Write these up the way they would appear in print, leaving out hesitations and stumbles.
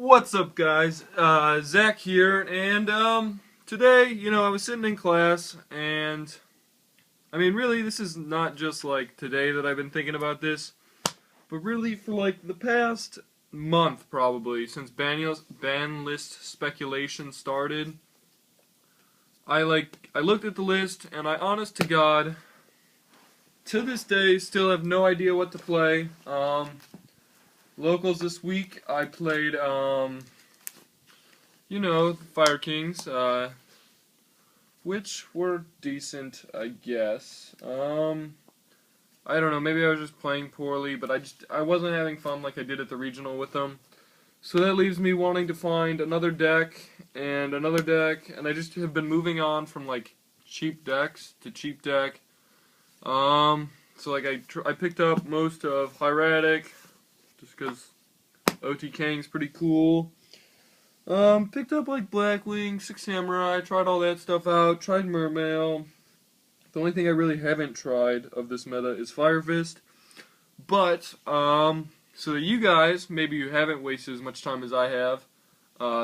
What's up, guys? Zach here, and today, I was sitting in class, and really, this is not just like today that I've been thinking about this, but really for like the past month, probably since ban list speculation started. I looked at the list, and I, honest to God, to this day, still have no idea what to play. Locals this week, I played, Fire Kings, which were decent, I guess. I don't know, maybe I was just playing poorly, but I wasn't having fun like I did at the regional with them. So that leaves me wanting to find another deck, and another deck, and I just have been moving on from, like, cheap decks to cheap deck. So, like, I picked up most of Hieratic, just because OT Kang's pretty cool. Picked up like Blackwing, Six Samurai, tried all that stuff out, tried Mermail. The only thing I really haven't tried of this meta is Fire Fist. But, so that you guys, maybe you haven't wasted as much time as I have,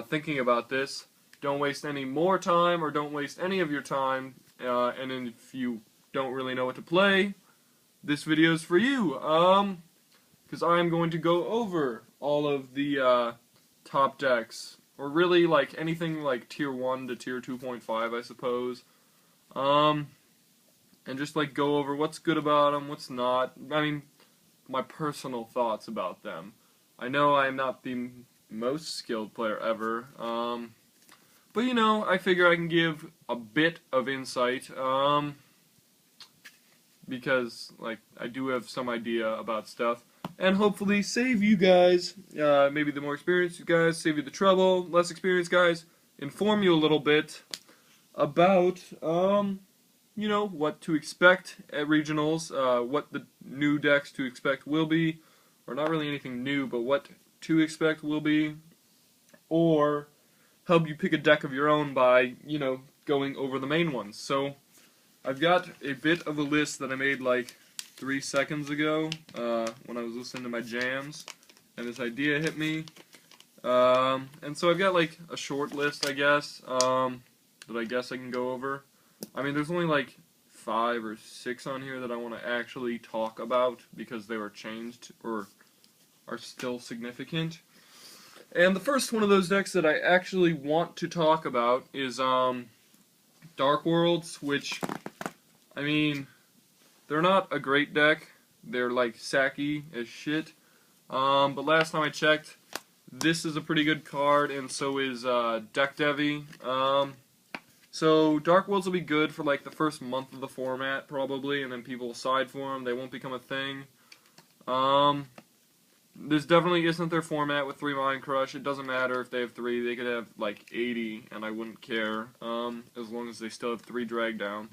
thinking about this, don't waste any more time, or don't waste any of your time, and then if you don't really know what to play, this video is for you. Because I'm going to go over all of the top decks, or really like anything like tier 1 to tier 2.5, I suppose, and just like go over what's good about them, what's not. My personal thoughts about them. I know I'm not the most skilled player ever, but I figure I can give a bit of insight, because like I do have some idea about stuff. And hopefully save you guys, maybe the more experienced guys, save you the trouble, less experienced guys, inform you a little bit about, what to expect at regionals, what the new decks to expect will be, or not really anything new, but what to expect will be, or help you pick a deck of your own by, going over the main ones. So, I've got a bit of a list that I made like 3 seconds ago, when I was listening to my jams, and this idea hit me, and so I've got like a short list, I guess, that I guess I can go over. There's only like 5 or 6 on here that I want to actually talk about, because they were changed, or are still significant. And the first one of those decks that I actually want to talk about is, Dark Worlds, which, they're not a great deck. They're like sacky as shit. But last time I checked, this is a pretty good card, and so is Deck Devi. So Dark Worlds will be good for like the first month of the format probably, and then people will side for them. They won't become a thing. This definitely isn't their format with 3 Mind Crush. It doesn't matter if they have 3. They could have like 80, and I wouldn't care, as long as they still have 3 drag down.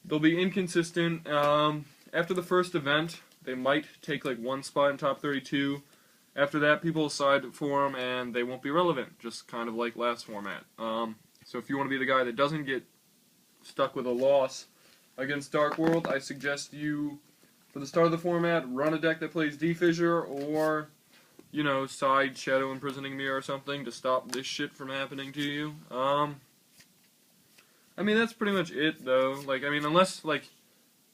They'll be inconsistent. After the first event, they might take like 1 spot in top 32. After that, people will side for them, and they won't be relevant, just kind of like last format. So if you want to be the guy that doesn't get stuck with a loss against Dark World, I suggest you, for the start of the format, run a deck that plays D-Fissure, or, side Shadow Imprisoning Mirror or something to stop this shit from happening to you. That's pretty much it, though. Unless,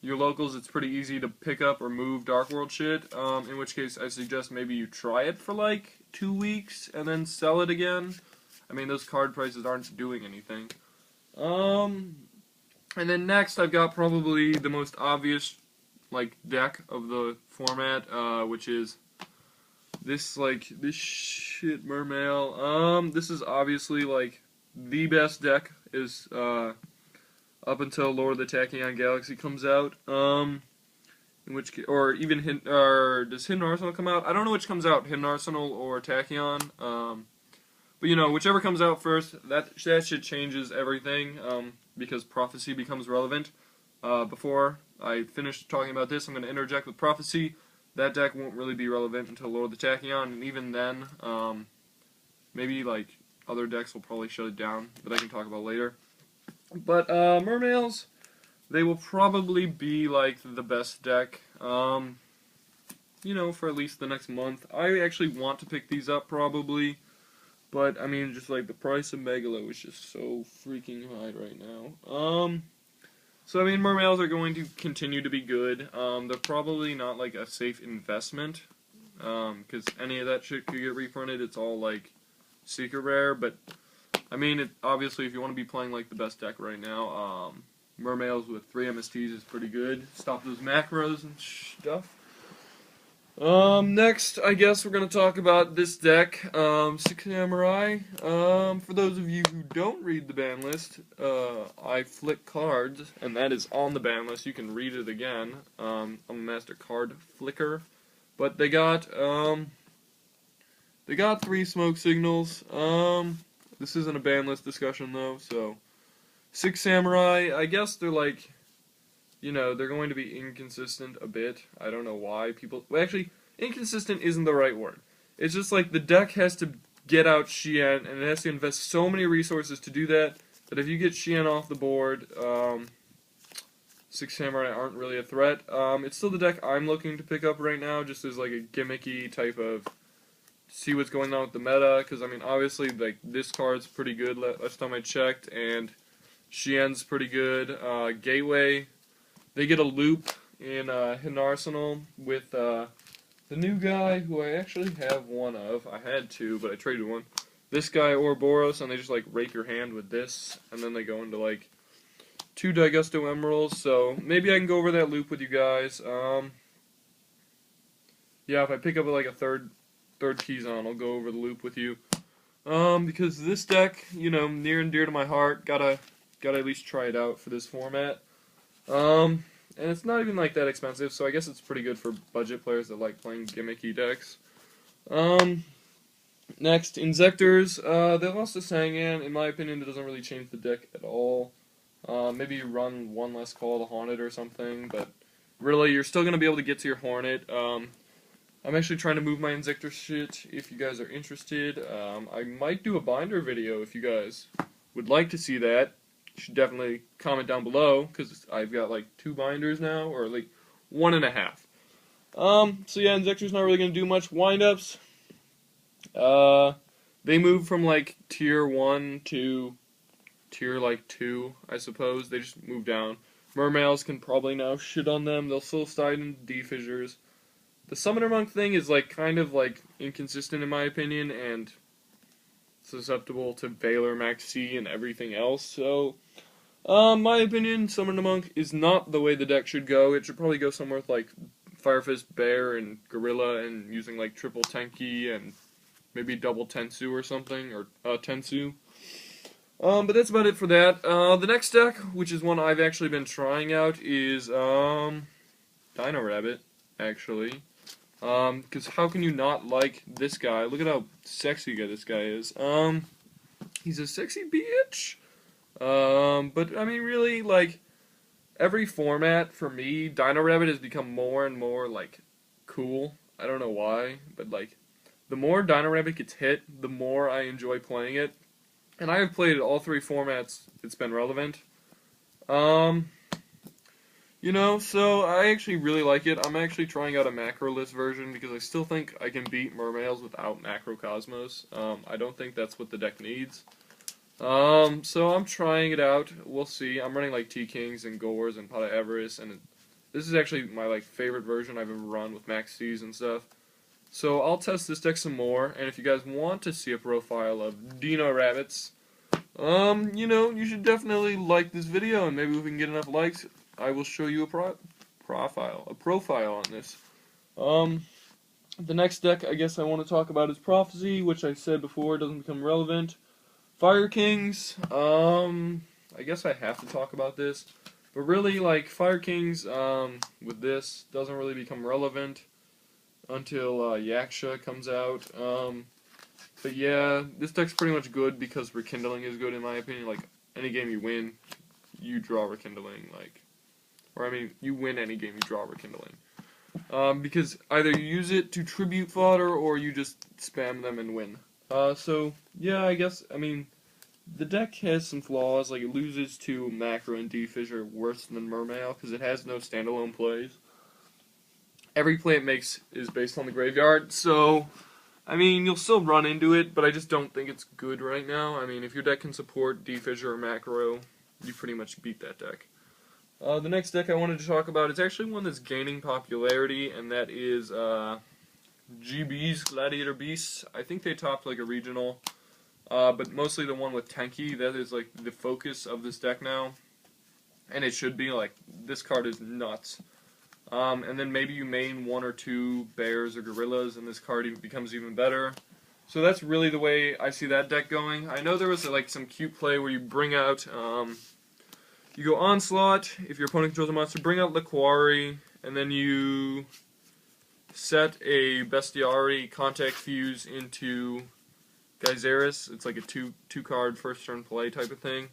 your locals, it's pretty easy to pick up or move Dark World shit, in which case I suggest maybe you try it for, 2 weeks, and then sell it again. Those card prices aren't doing anything. And then next, I've got probably the most obvious, deck of the format, which is this shit Mermail. This is obviously, the best deck, is up until Lord of the Tachyon Galaxy comes out. In which case, or even does Hidden Arsenal come out? I don't know which comes out, Hidden Arsenal or Tachyon. But whichever comes out first, that shit changes everything. Because Prophecy becomes relevant. Before I finish talking about this, I'm going to interject with Prophecy. That deck won't really be relevant until Lord of the Tachyon, and even then, maybe other decks will probably shut it down, but I can talk about later. But, Mermails, they will probably be, the best deck, for at least the next month. I actually want to pick these up, probably. But I mean, just like the price of Megalo is just so freaking high right now. So I mean, Mermails are going to continue to be good. They're probably not like a safe investment, because any of that shit could get reprinted. It's all like secret rare, but I mean, obviously, if you want to be playing like the best deck right now, Mermails with 3 MSTs is pretty good. Stop those macros and stuff. Next, I guess we're gonna talk about this deck, Six Samurai. For those of you who don't read the ban list, I flick cards, and that is on the ban list. You can read it again. I'm a master card flicker, but they got 3 smoke signals. This isn't a ban list discussion though, so Six Samurai. I guess they're like, you know, they're going to be inconsistent a bit. I don't know why people... Well, actually, inconsistent isn't the right word. It's just like the deck has to get out Xian, and it has to invest so many resources to do that, that if you get Xian off the board, Six Samurai aren't really a threat. It's still the deck I'm looking to pick up right now, just as like a gimmicky type of... see what's going on with the meta, because I mean, obviously, like, this card's pretty good last time I checked, and Xian's pretty good. Gateway... They get a loop in Hidden Arsenal with the new guy who I actually have one of. I had 2, but I traded one. This guy, Ouroboros, and they just like rake your hand with this, and then they go into like 2 Daigusto Emeralds. So maybe I can go over that loop with you guys. Yeah, if I pick up like a third Keyzone, I'll go over the loop with you. Because this deck, you know, near and dear to my heart. Gotta at least try it out for this format. And it's not even like that expensive, so I guess it's pretty good for budget players that like playing gimmicky decks. Next, Inzectors. They lost to Sangan. In my opinion, it doesn't really change the deck at all. Maybe you run one less Call to Haunted or something, but really, you're still going to be able to get to your Hornet. I'm actually trying to move my Inzector shit, if you guys are interested. I might do a binder video if you guys would like to see that. You should definitely comment down below, because I've got like 2 binders now, or like 1.5. So yeah, Inzector's not really going to do much. Windups, they move from like tier 1 to tier like 2, I suppose. They just move down. Mermails can probably now shit on them. They'll still slide into D-Fissures. The Summoner Monk thing is like kind of like inconsistent in my opinion, and susceptible to Valor, Max C, and everything else, so, my opinion, Summoner Monk is not the way the deck should go. It should probably go somewhere with, like, Firefist, Bear, and Gorilla, and using, like, triple Tenki, and maybe double Tensu or something, or, Tensu. But that's about it for that. The next deck, which is one I've actually been trying out, is, Dino Rabbit, actually. Because how can you not like this guy? Look at how sexy this guy is. He's a sexy bitch. But, I mean, really, like, every format, for me, Dino Rabbit has become more and more, like, cool. I don't know why, but, like, the more Dino Rabbit gets hit, the more I enjoy playing it. And I have played all 3 formats it's been relevant. You know, so I actually really like it. I'm actually trying out a macro-less version because I still think I can beat Mermails without Macro Cosmos. I don't think that's what the deck needs. So I'm trying it out. We'll see. I'm running like T-Kings and Gores and Pot of Everest, and this is actually my like favorite version I've ever run with Max C's and stuff. So I'll test this deck some more, and if you guys want to see a profile of Dino Rabbits, you know, you should definitely like this video, and maybe if we can get enough likes, I will show you a profile on this. The next deck I guess I want to talk about is Prophecy, which I said before doesn't become relevant. Fire Kings, I guess I have to talk about this, but really, like, Fire Kings, with this, doesn't really become relevant until, Yaksha comes out. But yeah, this deck's pretty much good because Rekindling is good in my opinion. Like, any game you win, you draw Rekindling, like, or I mean, you win any game you draw Rekindling. Because either you use it to tribute fodder, or you just spam them and win. So, yeah, I guess, I mean, the deck has some flaws, like it loses to Macro and D-Fissure worse than Mermail, because it has no standalone plays. Every play it makes is based on the graveyard, so I mean, you'll still run into it, but I just don't think it's good right now. I mean, if your deck can support D-Fissure or Macro, you pretty much beat that deck. The next deck I wanted to talk about is actually one that's gaining popularity, and that is GB's Gladiator Beasts. I think they topped like a regional, but mostly the one with Tenki. That is like the focus of this deck now, and it should be. Like, this card is nuts. And then maybe you main one or two bears or gorillas, and this card becomes even better. So that's really the way I see that deck going. I know there was like some cute play where you bring out, you go Onslaught. If your opponent controls a monster, bring out Liquari, and then you set a Bestiari Contact Fuse into Geyseris. It's like a two card first turn play type of thing.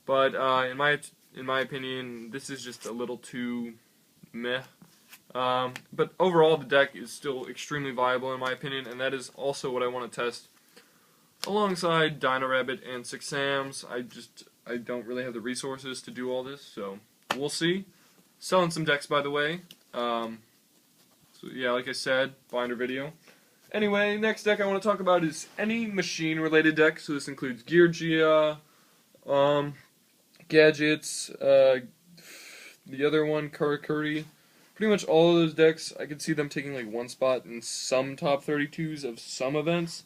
But in my opinion, this is just a little too meh. But overall, the deck is still extremely viable in my opinion, and that is also what I want to test alongside Dino Rabbit and Six Sams. I don't really have the resources to do all this, so we'll see. Selling some decks, by the way. So yeah, like I said, binder video. Anyway, next deck I want to talk about is any machine-related deck. So this includes Yugioh, Gadgets, the other one, Karakuri. Pretty much all of those decks, I could see them taking like one spot in some top 32s of some events.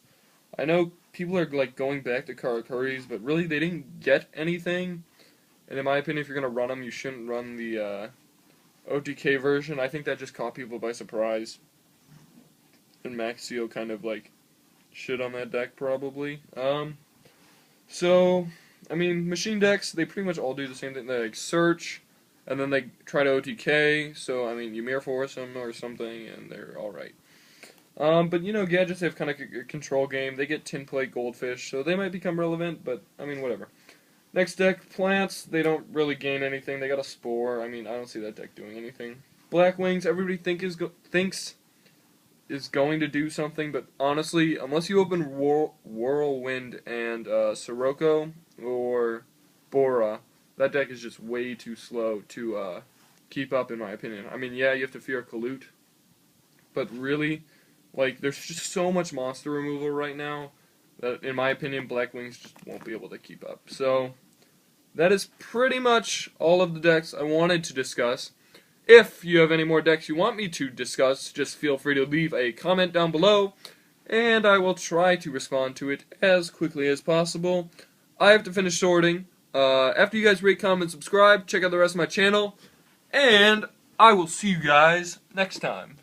I know people are like going back to Karakuris, but really they didn't get anything. And in my opinion, if you're going to run them, you shouldn't run the OTK version. I think that just caught people by surprise. And Maxio kind of like shit on that deck probably. So, I mean, machine decks, they pretty much all do the same thing. They like search, and then they try to OTK, so I mean, you Mirror Force them or something, and they're alright. But you know, Gadgets have kind of a control game. They get Tin Plate Goldfish, so they might become relevant, but I mean, whatever. Next deck, Plants, they don't really gain anything. They got a Spore. I mean, I don't see that deck doing anything. Black Wings, everybody thinks is going to do something, but honestly, unless you open Whirlwind and Sirocco or Bora, that deck is just way too slow to keep up, in my opinion. I mean, yeah, you have to fear Kalut, but really, like, there's just so much monster removal right now that, in my opinion, Black Wings just won't be able to keep up. So, that is pretty much all of the decks I wanted to discuss. If you have any more decks you want me to discuss, just feel free to leave a comment down below, and I will try to respond to it as quickly as possible. I have to finish sorting. After you guys rate, comment, subscribe, check out the rest of my channel, and I will see you guys next time.